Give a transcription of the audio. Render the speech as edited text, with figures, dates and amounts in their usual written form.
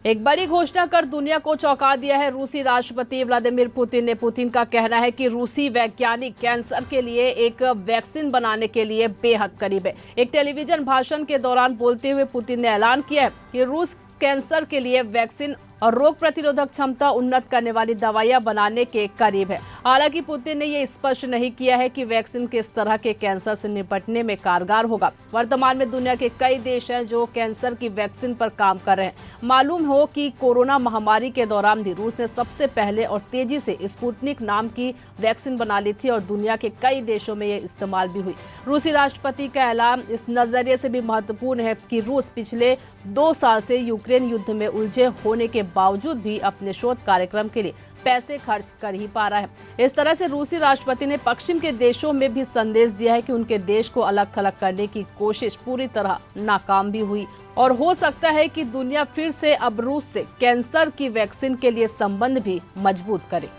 एक बड़ी घोषणा कर दुनिया को चौंका दिया है रूसी राष्ट्रपति व्लादिमीर पुतिन ने। पुतिन का कहना है कि रूसी वैज्ञानिक कैंसर के लिए एक वैक्सीन बनाने के लिए बेहद करीब है। एक टेलीविजन भाषण के दौरान बोलते हुए पुतिन ने ऐलान किया है कि रूस कैंसर के लिए वैक्सीन और रोग प्रतिरोधक क्षमता उन्नत करने वाली दवाइयां बनाने के करीब है। हालांकि पुतिन ने यह स्पष्ट नहीं किया है कि वैक्सीन किस तरह के कैंसर से निपटने में कारगर होगा। वर्तमान में दुनिया के कई देश हैं जो कैंसर की वैक्सीन पर काम कर रहे हैं। मालूम हो कि कोरोना महामारी के दौरान भी रूस ने सबसे पहले और तेजी से स्पुतनिक नाम की वैक्सीन बना ली थी और दुनिया के कई देशों में यह इस्तेमाल भी हुई। रूसी राष्ट्रपति का ऐलान इस नजरिए से भी महत्वपूर्ण है कि रूस पिछले 2 साल से यूक्रेन युद्ध में उलझे होने के बावजूद भी अपने शोध कार्यक्रम के लिए पैसे खर्च कर ही पा रहा है। इस तरह से रूसी राष्ट्रपति ने पश्चिम के देशों में भी संदेश दिया है कि उनके देश को अलग थलग करने की कोशिश पूरी तरह नाकाम भी हुई और हो सकता है कि दुनिया फिर से अब रूस से कैंसर की वैक्सीन के लिए संबंध भी मजबूत करे।